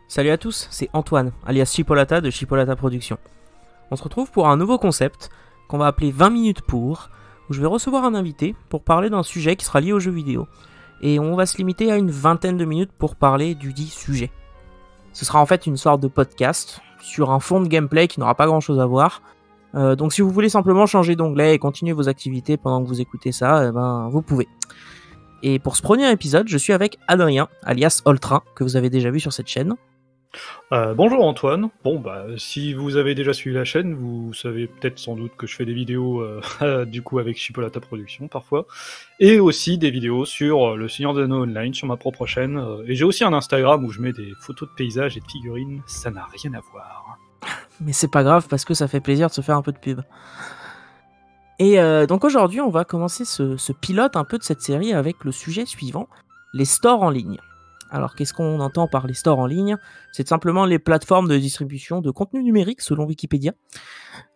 Salut à tous, c'est Antoine, alias Chipolata de Chipolata Productions. On se retrouve pour un nouveau concept qu'on va appeler 20 minutes pour, où je vais recevoir un invité pour parler d'un sujet qui sera lié aux jeux vidéo. Et on va se limiter à une vingtaine de minutes pour parler du dit sujet. Ce sera en fait une sorte de podcast sur un fond de gameplay qui n'aura pas grand chose à voir. Donc si vous voulez simplement changer d'onglet et continuer vos activités pendant que vous écoutez ça, vous pouvez. Et pour ce premier épisode, je suis avec Adrien, alias Oltrain, que vous avez déjà vu sur cette chaîne. Bonjour Antoine. Si vous avez déjà suivi la chaîne, vous savez peut-être sans doute que je fais des vidéos du coup avec Chipolata Productions parfois, et aussi des vidéos sur le Seigneur des Anneaux Online sur ma propre chaîne. Et j'ai aussi un Instagram où je mets des photos de paysages et de figurines. Ça n'a rien à voir. Mais c'est pas grave parce que ça fait plaisir de se faire un peu de pub. Et donc aujourd'hui, on va commencer ce pilote un peu de cette série avec le sujet suivant, les stores en ligne. Alors qu'est-ce qu'on entend par les stores en ligne ? C'est simplement les plateformes de distribution de contenu numérique selon Wikipédia.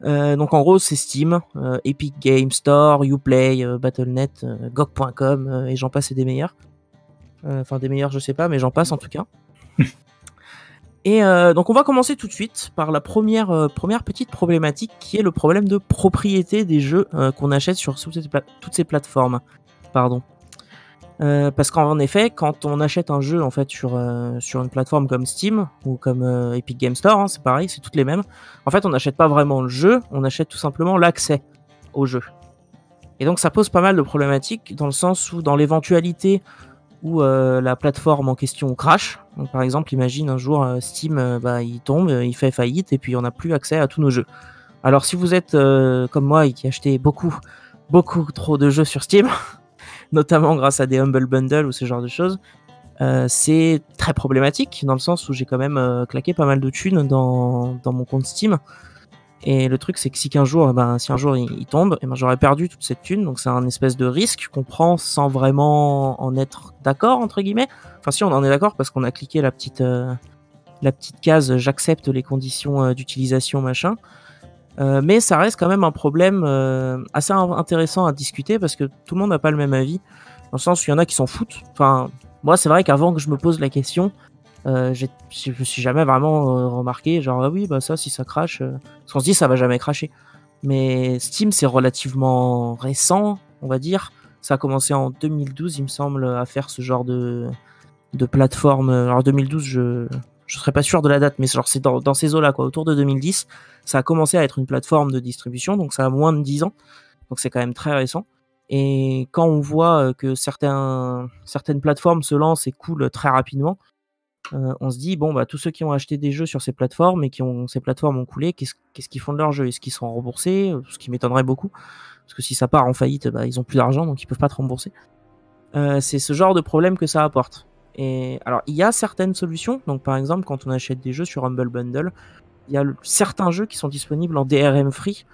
Donc en gros c'est Steam, Epic Games Store, Uplay, Battle.net, GOG.com et j'en passe et des meilleurs. Enfin des meilleurs je sais pas mais j'en passe en tout cas. Et donc on va commencer tout de suite par la première petite problématique qui est le problème de propriété des jeux qu'on achète sur toutes ces plateformes. Pardon. Parce qu'en effet, quand on achète un jeu en fait sur une plateforme comme Steam ou comme Epic Games Store, c'est pareil, c'est toutes les mêmes. En fait, on n'achète pas vraiment le jeu, on achète tout simplement l'accès au jeu. Et donc ça pose pas mal de problématiques dans le sens où dans l'éventualité où la plateforme en question crash, donc par exemple, imagine un jour Steam il tombe, il fait faillite et puis on n'a plus accès à tous nos jeux. Alors si vous êtes comme moi et qui achetez beaucoup trop de jeux sur Steam, notamment grâce à des Humble Bundle ou ce genre de choses, c'est très problématique dans le sens où j'ai quand même claqué pas mal de thunes dans mon compte Steam. Et le truc c'est que si un jour il tombe, j'aurais perdu toute cette thune, donc c'est un espèce de risque qu'on prend sans vraiment en être d'accord entre guillemets. Enfin si on en est d'accord parce qu'on a cliqué la petite case j'accepte les conditions d'utilisation machin. Mais ça reste quand même un problème assez intéressant à discuter parce que tout le monde n'a pas le même avis, dans le sens où il y en a qui s'en foutent. Enfin, moi c'est vrai qu'avant que je me pose la question, je me suis jamais vraiment remarqué, genre ah oui ça si ça crache, parce qu'on se dit ça va jamais crasher. Mais Steam c'est relativement récent, on va dire. Ça a commencé en 2012 il me semble à faire ce genre de plateforme. Alors 2012 je serais pas sûr de la date, mais genre c'est dans ces eaux-là, quoi, autour de 2010, ça a commencé à être une plateforme de distribution, donc ça a moins de 10 ans, donc c'est quand même très récent. Et quand on voit que certaines plateformes se lancent et coulent très rapidement, on se dit, tous ceux qui ont acheté des jeux sur ces plateformes et ces plateformes ont coulé, qu'est-ce qu'ils font de leurs jeux ? Est-ce qu'ils sont remboursés ? Ce qui m'étonnerait beaucoup, parce que si ça part en faillite, ils ont plus d'argent, donc ils peuvent pas te rembourser. C'est ce genre de problème que ça apporte. Et alors, il y a certaines solutions. Donc, par exemple, quand on achète des jeux sur Humble Bundle, il y a certains jeux qui sont disponibles en DRM free.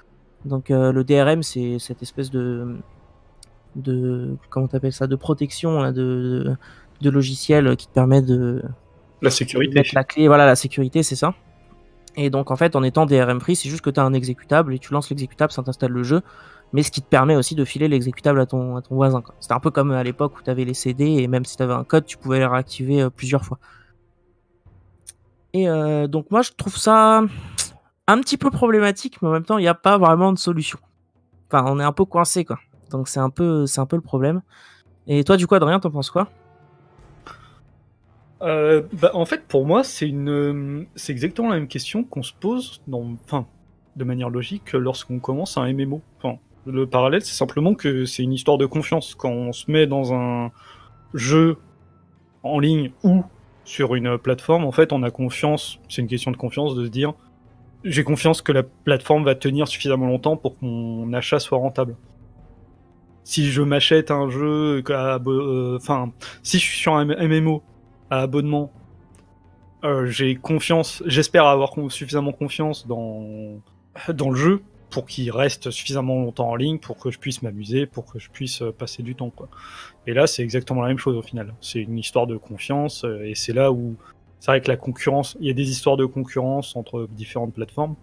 Donc, le DRM, c'est cette espèce de comment t'appelles ça, de protection là, de logiciel qui te permet de La sécurité. mettre la clé. Voilà, la sécurité, c'est ça. Et donc, en fait, en étant DRM free, c'est juste que tu as un exécutable et tu lances l'exécutable, ça t'installe le jeu. Mais ce qui te permet aussi de filer l'exécutable à ton voisin. C'était un peu comme à l'époque où tu avais les CD et même si tu avais un code, tu pouvais les réactiver plusieurs fois. Et donc moi je trouve ça un petit peu problématique, mais en même temps il n'y a pas vraiment de solution. Enfin on est un peu coincé quoi. Donc c'est un peu le problème. Et toi du coup Adrien, t'en penses quoi ? En fait pour moi c'est exactement la même question qu'on se pose de manière logique lorsqu'on commence un MMO. Le parallèle, c'est simplement que c'est une histoire de confiance. Quand on se met dans un jeu en ligne ou sur une plateforme, en fait, on a confiance, c'est une question de confiance, de se dire j'ai confiance que la plateforme va tenir suffisamment longtemps pour que mon achat soit rentable. Si je m'achète un jeu, si je suis sur un MMO à abonnement, j'ai confiance, j'espère avoir suffisamment confiance dans le jeu pour qu'il reste suffisamment longtemps en ligne, pour que je puisse m'amuser, pour que je puisse passer du temps, quoi. Et là, c'est exactement la même chose au final. C'est une histoire de confiance, et c'est là où c'est vrai que la concurrence, il y a des histoires de concurrence entre différentes plateformes,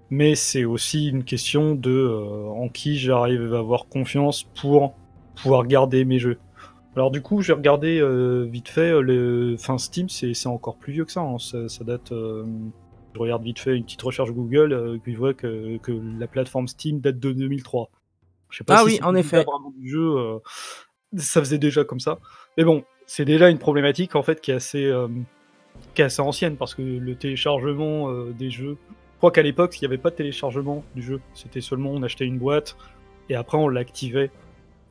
mais c'est aussi une question de en qui j'arrive à avoir confiance pour pouvoir garder mes jeux. Alors du coup, j'ai regardé vite fait, enfin Steam, c'est encore plus vieux que ça, hein. Ça date. Je regarde vite fait une petite recherche Google, puis je vois que la plateforme Steam date de 2003. Je sais pas Ah si oui, c'est en déjà effet. vraiment du jeu, ça faisait déjà comme ça. Mais bon, c'est déjà une problématique en fait qui est assez ancienne parce que le téléchargement des jeux. Je crois qu'à l'époque, il n'y avait pas de téléchargement du jeu. C'était seulement on achetait une boîte et après on l'activait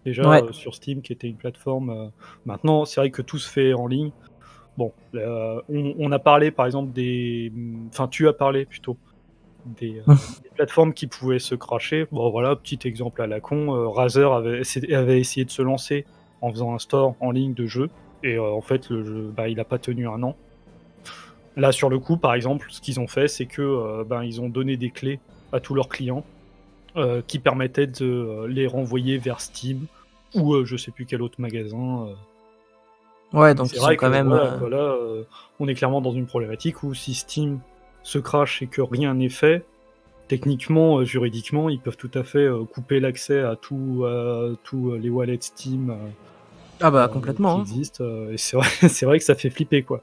déjà Ouais. sur Steam qui était une plateforme. Maintenant, c'est vrai que tout se fait en ligne. Bon, on a parlé par exemple des. Enfin, tu as parlé plutôt des plateformes qui pouvaient se cracher. Bon, voilà, petit exemple à la con. Razer avait essayé de se lancer en faisant un store en ligne de jeux. Et en fait, le jeu, bah, il n'a pas tenu un an. Là, sur le coup, par exemple, ce qu'ils ont fait, c'est que ils ont donné des clés à tous leurs clients qui permettaient de les renvoyer vers Steam ou je sais plus quel autre magasin. Ouais, Mais donc c'est ils ont vrai quand que même. voilà, on est clairement dans une problématique où si Steam se crache et que rien n'est fait, techniquement, juridiquement, ils peuvent tout à fait couper l'accès à tous les wallets Steam Ah bah qui complètement. Hein. existent. Et c'est vrai, c'est vrai que ça fait flipper, quoi.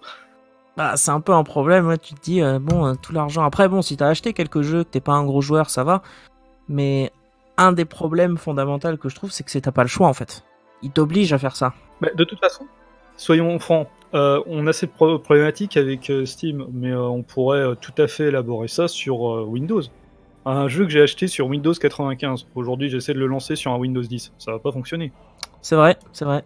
Bah, c'est un peu un problème, ouais, tu te dis, bon, tout l'argent. Après, bon, si t'as acheté quelques jeux, que t'es pas un gros joueur, ça va. Mais un des problèmes fondamentaux que je trouve, c'est que t'as pas le choix en fait. Ils t'obligent à faire ça. Bah, de toute façon, soyons francs, on a cette problématique avec Steam, mais on pourrait tout à fait élaborer ça sur Windows. Un jeu que j'ai acheté sur Windows 95. Aujourd'hui, j'essaie de le lancer sur un Windows 10. Ça va pas fonctionner. C'est vrai, c'est vrai.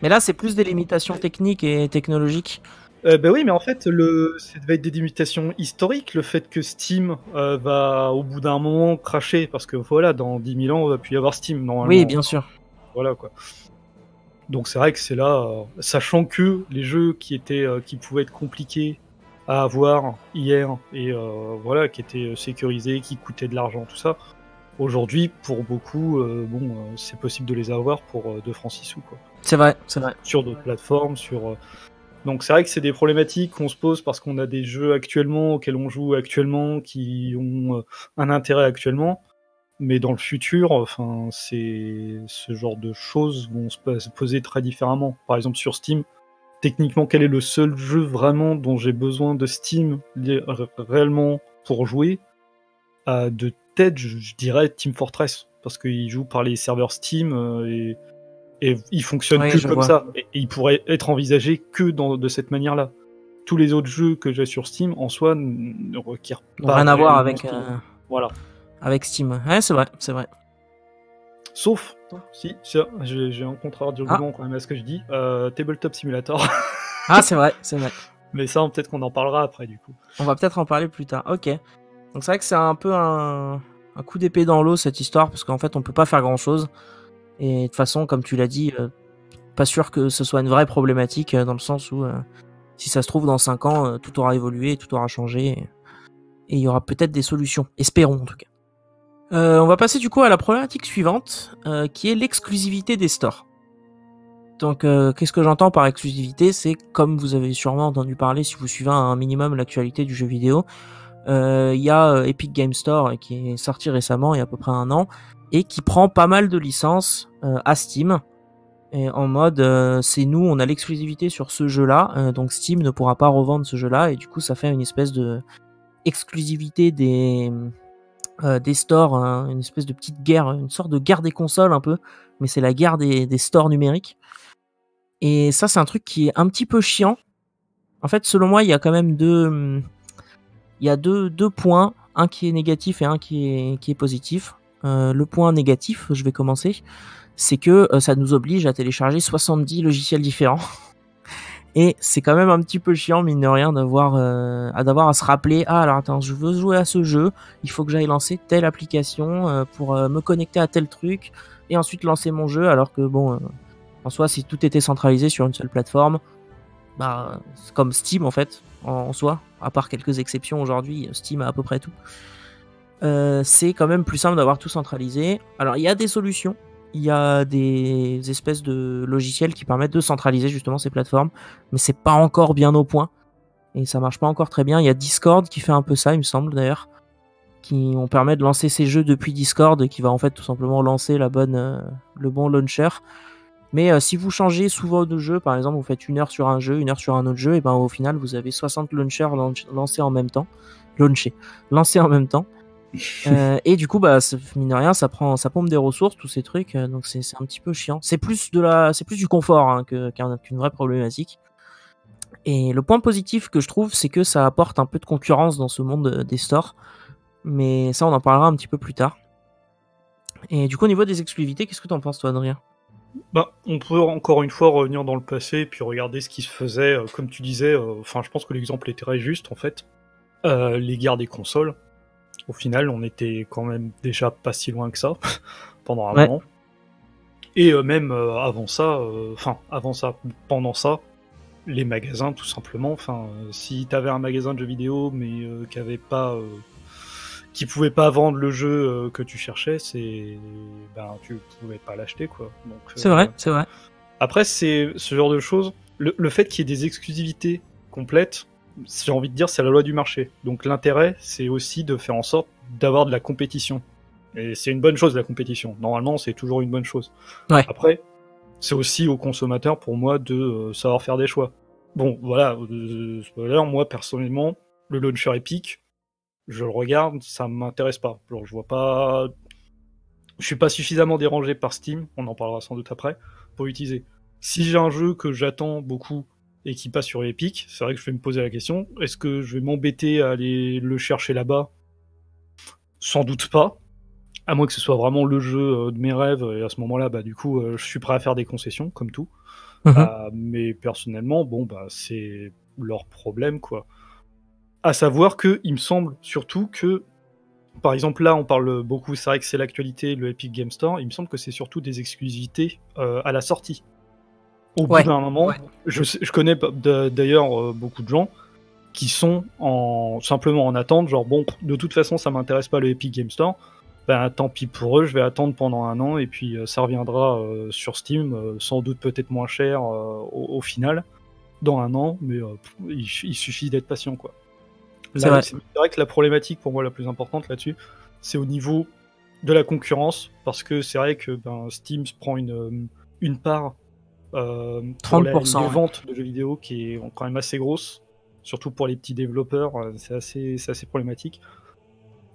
Mais là, c'est plus des limitations techniques et technologiques. Bah oui, mais en fait, ça va être des limitations historiques, le fait que Steam va, au bout d'un moment, cracher, parce que voilà, dans 10 000 ans, on va plus y avoir Steam, Oui, normalement. bien sûr. Voilà, quoi. Donc c'est vrai que c'est là, sachant que les jeux qui pouvaient être compliqués à avoir hier, et voilà, qui étaient sécurisés, qui coûtaient de l'argent, tout ça, aujourd'hui, pour beaucoup, c'est possible de les avoir pour 2 francs 6 sous, quoi. C'est vrai, c'est vrai. Sur d'autres plateformes, donc c'est vrai que c'est des problématiques qu'on se pose parce qu'on a des jeux actuellement auxquels on joue actuellement qui ont un intérêt actuellement, mais dans le futur, enfin, ce genre de choses vont se poser très différemment. Par exemple sur Steam, techniquement, quel est le seul jeu vraiment dont j'ai besoin de Steam réellement pour jouer? De tête, je dirais Team Fortress, parce qu'il joue par les serveurs Steam et il fonctionne Oui, que je comme vois. ça, et il pourrait être envisagé que de cette manière-là. Tous les autres jeux que j'ai sur Steam, en soi, ne requièrent Donc, pas rien à voir réellement avec, Steam. Voilà. avec Steam. Ouais, c'est vrai, c'est vrai. Sauf, si, j'ai un contre-argument quand même à ce que je dis, Tabletop Simulator. Ah, c'est vrai, c'est vrai. Mais ça, peut-être qu'on en parlera après, du coup. On va peut-être en parler plus tard. Ok. Donc c'est vrai que c'est un peu un coup d'épée dans l'eau cette histoire, parce qu'en fait on peut pas faire grand-chose. Et de toute façon, comme tu l'as dit, pas sûr que ce soit une vraie problématique, dans le sens où si ça se trouve dans 5 ans, tout aura évolué, tout aura changé, et il y aura peut-être des solutions. Espérons en tout cas. On va passer du coup à la problématique suivante, qui est l'exclusivité des stores. Donc qu'est-ce que j'entends par exclusivité? C'est, comme vous avez sûrement entendu parler si vous suivez un minimum l'actualité du jeu vidéo, il y a Epic Game Store qui est sorti récemment, il y a à peu près un an, et qui prend pas mal de licences à Steam, et en mode c'est nous, on a l'exclusivité sur ce jeu-là, donc Steam ne pourra pas revendre ce jeu-là, et du coup ça fait une espèce de exclusivité des stores, hein, une espèce de petite guerre, une sorte de guerre des consoles un peu, mais c'est la guerre des stores numériques. Et ça, c'est un truc qui est un petit peu chiant. En fait, selon moi, il y a quand même deux points, un qui est négatif et un qui est positif. Le point négatif, je vais commencer, c'est que ça nous oblige à télécharger 70 logiciels différents. Et c'est quand même un petit peu chiant, mine de rien, d'avoir à se rappeler, ah alors attends, je veux jouer à ce jeu, il faut que j'aille lancer telle application pour me connecter à tel truc, et ensuite lancer mon jeu, alors que bon, en soi, si tout était centralisé sur une seule plateforme, bah, c'est comme Steam en fait, en soi, à part quelques exceptions aujourd'hui, Steam a à peu près tout. C'est quand même plus simple d'avoir tout centralisé. Alors il y a des solutions, il y a des espèces de logiciels qui permettent de centraliser justement ces plateformes, mais c'est pas encore bien au point, et ça marche pas encore très bien. Il y a Discord qui fait un peu ça, il me semble d'ailleurs, qui on permet de lancer ces jeux depuis Discord, qui va en fait tout simplement lancer le bon launcher. Mais si vous changez souvent de jeu, par exemple, vous faites 1 heure sur un jeu, 1 heure sur un autre jeu, et ben au final, vous avez 60 launchers lancés en même temps. Lancés en même temps. Et du coup, bah, mine de rien, ça pompe des ressources, tous ces trucs, donc c'est un petit peu chiant. C'est plus du confort hein, qu'une vraie problématique. Et le point positif que je trouve, c'est que ça apporte un peu de concurrence dans ce monde des stores. Mais ça, on en parlera un petit peu plus tard. Et du coup, au niveau des exclusivités, qu'est-ce que t'en penses, toi, Adrien ? Bah, on peut encore une fois revenir dans le passé et puis regarder ce qui se faisait, comme tu disais, enfin je pense que l'exemple est très juste en fait. Les guerres des consoles, au final on était quand même déjà pas si loin que ça, pendant un moment. Et même avant ça, pendant ça, les magasins tout simplement, si t'avais un magasin de jeux vidéo mais qui pouvait pas vendre le jeu que tu cherchais, tu pouvais pas l'acheter quoi. Donc, c'est vrai. Après, c'est ce genre de choses. Le fait qu'il y ait des exclusivités complètes, j'ai envie de dire, c'est la loi du marché. Donc l'intérêt, c'est aussi de faire en sorte d'avoir de la compétition. Et c'est une bonne chose, la compétition. Normalement, c'est toujours une bonne chose. Ouais. Après, c'est aussi aux consommateurs, pour moi, de savoir faire des choix. Bon, voilà, moi, personnellement, le launcher Epic, je le regarde, ça m'intéresse pas. Alors, je suis pas suffisamment dérangé par Steam, on en parlera sans doute après, pour l'utiliser. Si j'ai un jeu que j'attends beaucoup et qui passe sur Epic, c'est vrai que je vais me poser la question, est-ce que je vais m'embêter à aller le chercher là-bas ? Sans doute pas, à moins que ce soit vraiment le jeu de mes rêves, et à ce moment-là, du coup, je suis prêt à faire des concessions, comme tout. Mais personnellement, c'est leur problème, quoi. À savoir que, il me semble surtout que, par exemple, là, on parle beaucoup, c'est vrai que c'est l'actualité, le Epic Game Store, il me semble que c'est surtout des exclusivités à la sortie. Au bout d'un moment, je connais d'ailleurs beaucoup de gens qui sont simplement en attente, genre bon, de toute façon, ça m'intéresse pas le Epic Game Store, tant pis pour eux, je vais attendre pendant 1 an, et puis ça reviendra sur Steam, sans doute peut-être moins cher au final, dans 1 an, mais il suffit d'être patient, quoi. Là, c'est vrai que la problématique pour moi la plus importante là-dessus, c'est au niveau de la concurrence, parce que c'est vrai que Steam prend une part pour les ventes de jeux vidéo qui est quand même assez grosse, surtout pour les petits développeurs, c'est assez problématique.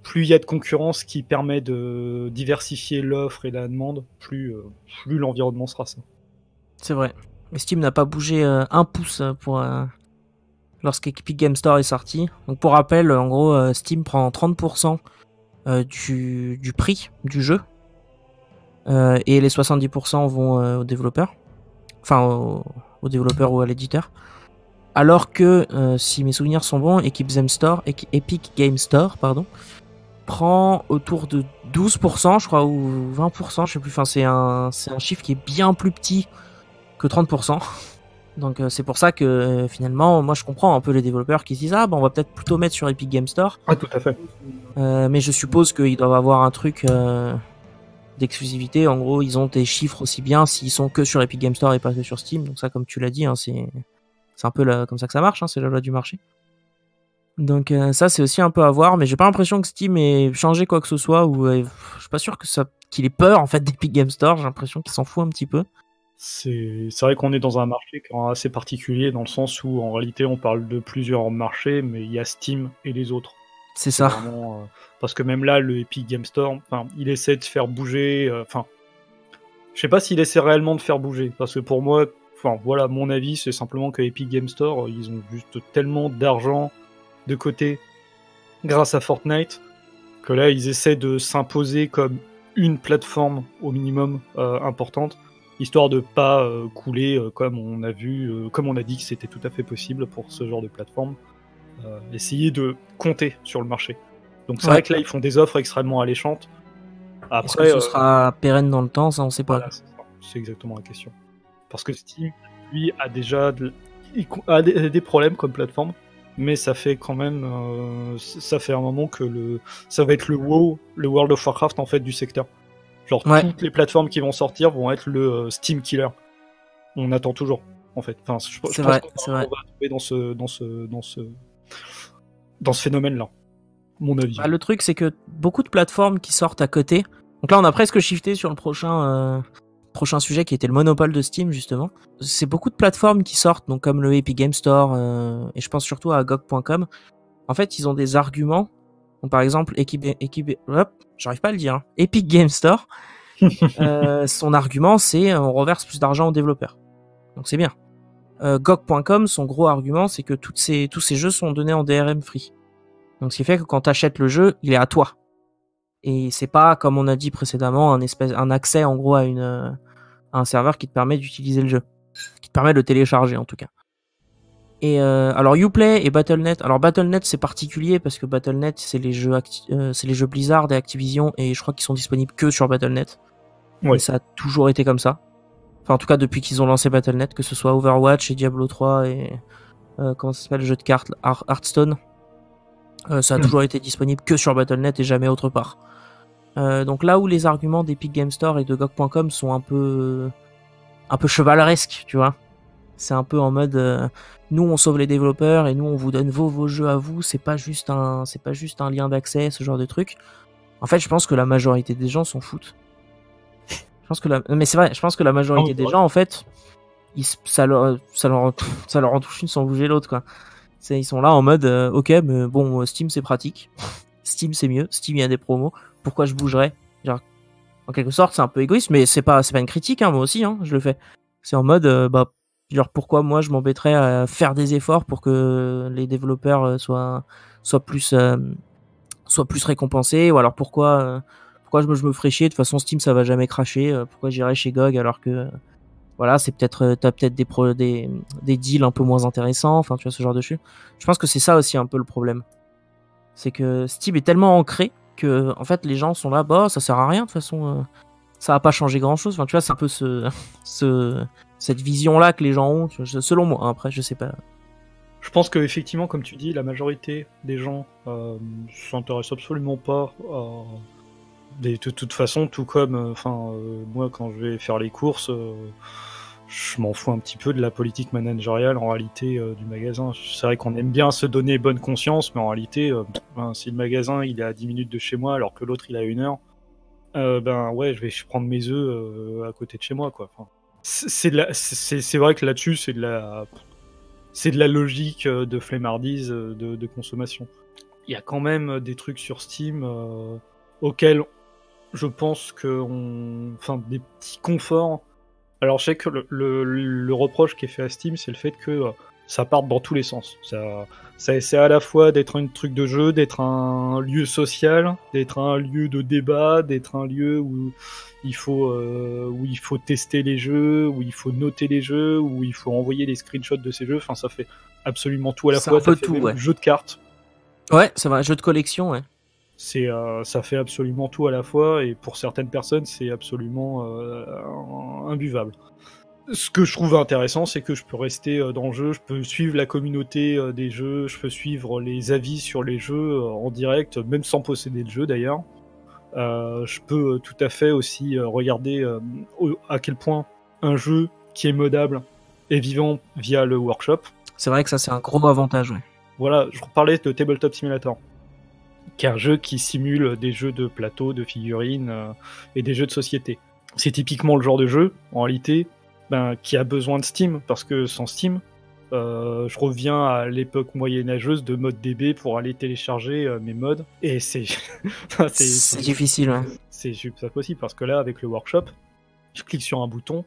Plus il y a de concurrence qui permet de diversifier l'offre et la demande, plus l'environnement sera ça. C'est vrai. Mais Steam n'a pas bougé un pouce pour lorsqu'Epic Game Store est sorti. Donc pour rappel, en gros, Steam prend 30% du prix du jeu. Et les 70% vont aux développeurs. Enfin, aux développeurs ou à l'éditeur. Alors que, si mes souvenirs sont bons, Epic Game Store, prend autour de 12%, je crois, ou 20%, je sais plus. Enfin, c'est un chiffre qui est bien plus petit que 30%. Donc c'est pour ça que finalement, moi je comprends un peu les développeurs qui se disent on va peut-être plutôt mettre sur Epic Game Store. Ah, tout à fait. Mais je suppose qu'ils doivent avoir un truc d'exclusivité. En gros, ils ont des chiffres aussi bien s'ils sont que sur Epic Game Store et pas que sur Steam. Donc ça, comme tu l'as dit, c'est un peu comme ça que ça marche, c'est la loi du marché. Donc ça, c'est aussi un peu à voir, mais j'ai pas l'impression que Steam ait changé quoi que ce soit, ou je suis pas sûr qu'il ait peur en fait d'Epic Game Store. J'ai l'impression qu'il s'en fout un petit peu. C'est vrai qu'on est dans un marché qui est assez particulier, dans le sens où en réalité on parle de plusieurs marchés, mais il y a Steam et les autres. C'est ça. Vraiment, parce que même là, le Epic Game Store, il essaie de faire bouger. Je sais pas s'il essaie réellement de faire bouger, parce que pour moi, voilà, mon avis, c'est simplement que Epic Game Store, ils ont juste tellement d'argent de côté grâce à Fortnite que là, ils essaient de s'imposer comme une plateforme au minimum importante, histoire de pas couler comme on a dit que c'était tout à fait possible pour ce genre de plateforme. Essayer de compter sur le marché. Donc c'est vrai que là, ils font des offres extrêmement alléchantes. Après, est-ce que ce sera pérenne dans le temps, ça on sait pas. Voilà, c'est exactement la question. Parce que Steam, lui, a déjà des problèmes comme plateforme, mais ça fait quand même, ça fait un moment que ça va être le WoW, le World of Warcraft en fait du secteur. Genre toutes les plateformes qui vont sortir vont être le Steam killer. On attend toujours, en fait. Je pense qu'on va trouver dans ce phénomène-là, mon avis. Le truc, c'est que beaucoup de plateformes qui sortent à côté. Donc là, on a presque shifté sur le prochain prochain sujet qui était le monopole de Steam justement. C'est beaucoup de plateformes qui sortent, donc comme le Epic Game Store, et je pense surtout à GOG.com. En fait, ils ont des arguments. Donc, par exemple, j'arrive pas à le dire. Hein. Epic Game Store, son argument c'est on reverse plus d'argent aux développeurs. Donc c'est bien. GOG.com, son gros argument c'est que tous ces jeux sont donnés en DRM free. Donc ce qui fait que quand tu achètes le jeu, il est à toi. Et c'est pas, comme on a dit précédemment, un accès en gros à un serveur qui te permet d'utiliser le jeu. Qui te permet de le télécharger en tout cas. Et alors Uplay et Battle.net. Alors Battle.net c'est particulier parce que Battle.net c'est les jeux Blizzard et Activision et je crois qu'ils sont disponibles que sur Battle.net. Ouais. Et ça a toujours été comme ça. Enfin en tout cas depuis qu'ils ont lancé Battle.net, que ce soit Overwatch et Diablo 3 et comment ça s'appelle le jeu de cartes Hearthstone. Ça a toujours été disponible que sur Battle.net et jamais autre part. Donc là où les arguments d'Epic Game Store et de GOG.com sont un peu chevaleresques, tu vois. C'est un peu en mode nous on sauve les développeurs et nous on vous donne vos jeux à vous, c'est pas juste un lien d'accès, ce genre de truc. En fait, je pense que la majorité des gens s'en foutent. Mais c'est vrai, je pense que la majorité des gens en fait ça leur en touche une sans bouger l'autre quoi. Ils sont là en mode OK, mais bon, Steam c'est pratique. Steam c'est mieux, Steam il y a des promos, pourquoi je bougerais? Genre en quelque sorte, c'est un peu égoïste, mais c'est pas une critique, hein, moi aussi, hein, je le fais. C'est en mode genre pourquoi moi je m'embêterais à faire des efforts pour que les développeurs soient plus récompensés, ou alors pourquoi je me ferais chier, de toute façon Steam ça va jamais cracher, pourquoi j'irais chez GOG alors que voilà, c'est peut-être t'as peut-être des deals un peu moins intéressants, enfin tu vois ce genre de choses. Je pense que c'est ça aussi un peu le problème. C'est que Steam est tellement ancré que en fait les gens sont là, bah ça sert à rien de toute façon, ça va pas changer grand-chose. Enfin tu vois, c'est un peu cette vision-là que les gens ont, selon moi. Hein, après, je sais pas. Je pense que effectivement, comme tu dis, la majorité des gens s'intéressent absolument pas de toute façon, tout comme, moi quand je vais faire les courses, je m'en fous un petit peu de la politique managériale en réalité du magasin. C'est vrai qu'on aime bien se donner bonne conscience, mais en réalité, si le magasin il est à 10 minutes de chez moi alors que l'autre il est à 1 heure, ouais, je vais prendre mes œufs à côté de chez moi, quoi. Enfin, c'est vrai que là-dessus, c'est de la logique de flemmardise de consommation. Il y a quand même des trucs sur Steam auxquels je pense des petits conforts. Alors je sais que le reproche qui est fait à Steam, c'est le fait que ça parte dans tous les sens. Ça essaie à la fois d'être un truc de jeu, d'être un lieu social, d'être un lieu de débat, d'être un lieu où il faut tester les jeux, où il faut noter les jeux, où il faut envoyer les screenshots de ces jeux. Enfin, ça fait absolument tout à la fois. Ça fait tout, ouais. Jeu de cartes. Ouais, ça va, jeu de collection, ouais. Ça fait absolument tout à la fois, et pour certaines personnes, c'est absolument imbuvable. Ce que je trouve intéressant, c'est que je peux rester dans le jeu, je peux suivre la communauté des jeux, je peux suivre les avis sur les jeux en direct, même sans posséder le jeu d'ailleurs. Je peux tout à fait aussi regarder à quel point un jeu qui est modable est vivant via le workshop. C'est vrai que ça, c'est un gros avantage, ouais. Voilà, je parlais de Tabletop Simulator, qui est un jeu qui simule des jeux de plateau, de figurines et des jeux de société. C'est typiquement le genre de jeu, en réalité, qui a besoin de Steam, parce que sans Steam, je reviens à l'époque moyenâgeuse de ModDB pour aller télécharger mes mods, et c'est c'est difficile, ouais. C'est pas possible, parce que là, avec le workshop, je clique sur un bouton,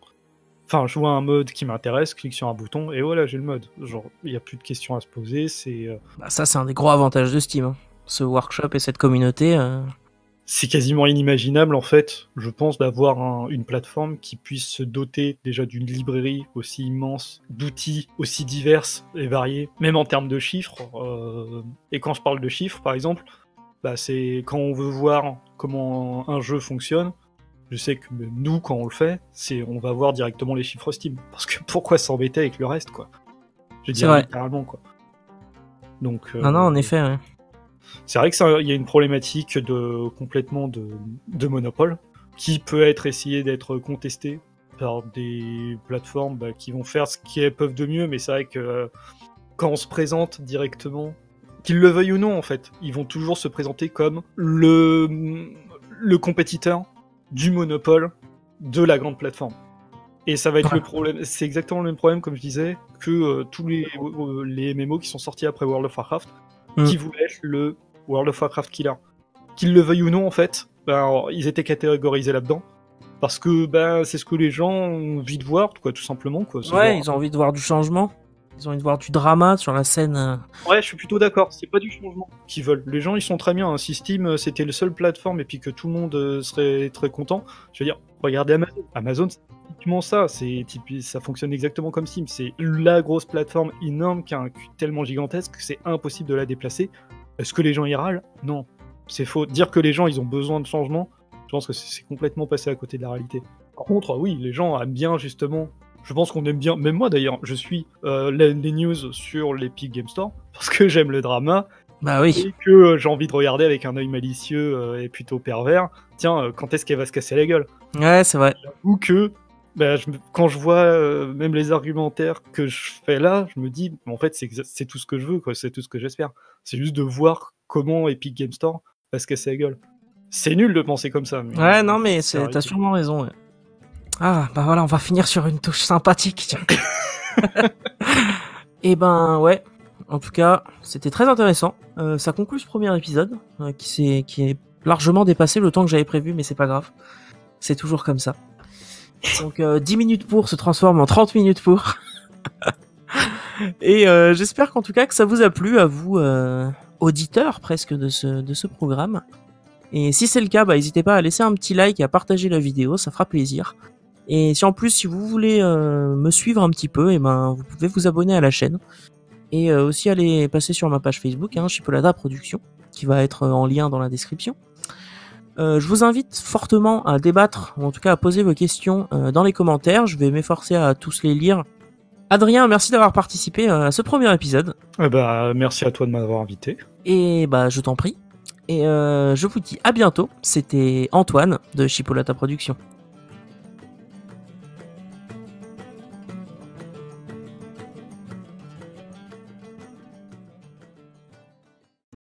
enfin, je vois un mode qui m'intéresse, je clique sur un bouton, et voilà, j'ai le mode. Genre, il n'y a plus de questions à se poser, c'est... ça, c'est un des gros avantages de Steam, hein. Ce workshop et cette communauté... C'est quasiment inimaginable, en fait, je pense, d'avoir une plateforme qui puisse se doter déjà d'une librairie aussi immense, d'outils aussi divers et variés, même en termes de chiffres. Et quand je parle de chiffres, par exemple, c'est quand on veut voir comment un jeu fonctionne, je sais que nous, quand on le fait, on va voir directement les chiffres Steam. Parce que pourquoi s'embêter avec le reste, quoi? Je dirais littéralement, quoi. Donc, non, en effet, ouais. C'est vrai qu'il y a une problématique complètement de monopole qui peut essayé d'être contestée par des plateformes qui vont faire ce qu'elles peuvent de mieux, mais c'est vrai que quand on se présente directement, qu'ils le veuillent ou non en fait, ils vont toujours se présenter comme le compétiteur du monopole de la grande plateforme. Et ça va être le problème. C'est exactement le même problème, comme je disais, que tous les MMO qui sont sortis après World of Warcraft, qui voulaient être le World of Warcraft killer. Qu'ils le veuillent ou non, en fait, alors, ils étaient catégorisés là-dedans. Parce que c'est ce que les gens ont envie de voir, quoi, tout simplement. Quoi, ouais, ils ont envie de voir du changement. Ils ont envie de voir du drama sur la scène. Ouais, je suis plutôt d'accord. C'est pas du changement qu'ils veulent. Les gens, ils sont très bien. Hein. Si Steam, c'était le seul plateforme et puis que tout le monde serait très content, je veux dire, regardez Amazon. Amazon, c'est typiquement ça. Ça fonctionne exactement comme Steam. C'est la grosse plateforme énorme qui a un cul tellement gigantesque que c'est impossible de la déplacer. Est-ce que les gens y râlent ? Non. C'est faux. Dire que les gens, ils ont besoin de changement, je pense que c'est complètement passé à côté de la réalité. Par contre, oui, les gens aiment bien, justement... Je pense qu'on aime bien, même moi d'ailleurs, je suis les news sur l'Epic Game Store, parce que j'aime le drama, bah oui. Et que j'ai envie de regarder avec un œil malicieux et plutôt pervers. Tiens, quand est-ce qu'elle va se casser la gueule ? Ouais, c'est vrai. Ou que, quand je vois même les argumentaires que je fais là, je me dis, en fait, c'est tout ce que je veux, quoi. C'est tout ce que j'espère. C'est juste de voir comment Epic Game Store va se casser la gueule. C'est nul de penser comme ça. Mais ouais, non, mais t'as sûrement raison. Ouais. Ah, bah voilà, on va finir sur une touche sympathique, tiens. Et ben, ouais. En tout cas, c'était très intéressant. Ça conclut ce premier épisode, qui est largement dépassé le temps que j'avais prévu, mais c'est pas grave. C'est toujours comme ça. Donc, 10 minutes pour se transforme en 30 minutes pour. Et j'espère qu'en tout cas que ça vous a plu, à vous, auditeurs presque de ce programme. Et si c'est le cas, n'hésitez pas à laisser un petit like et à partager la vidéo, ça fera plaisir. Et si en plus, si vous voulez me suivre un petit peu, vous pouvez vous abonner à la chaîne. Et aussi aller passer sur ma page Facebook, Chipolata Productions, qui va être en lien dans la description. Je vous invite fortement à débattre, ou en tout cas à poser vos questions dans les commentaires. Je vais m'efforcer à tous les lire. Adrien, merci d'avoir participé à ce premier épisode. Merci à toi de m'avoir invité. Et je t'en prie. Et je vous dis à bientôt. C'était Antoine de Chipolata Productions.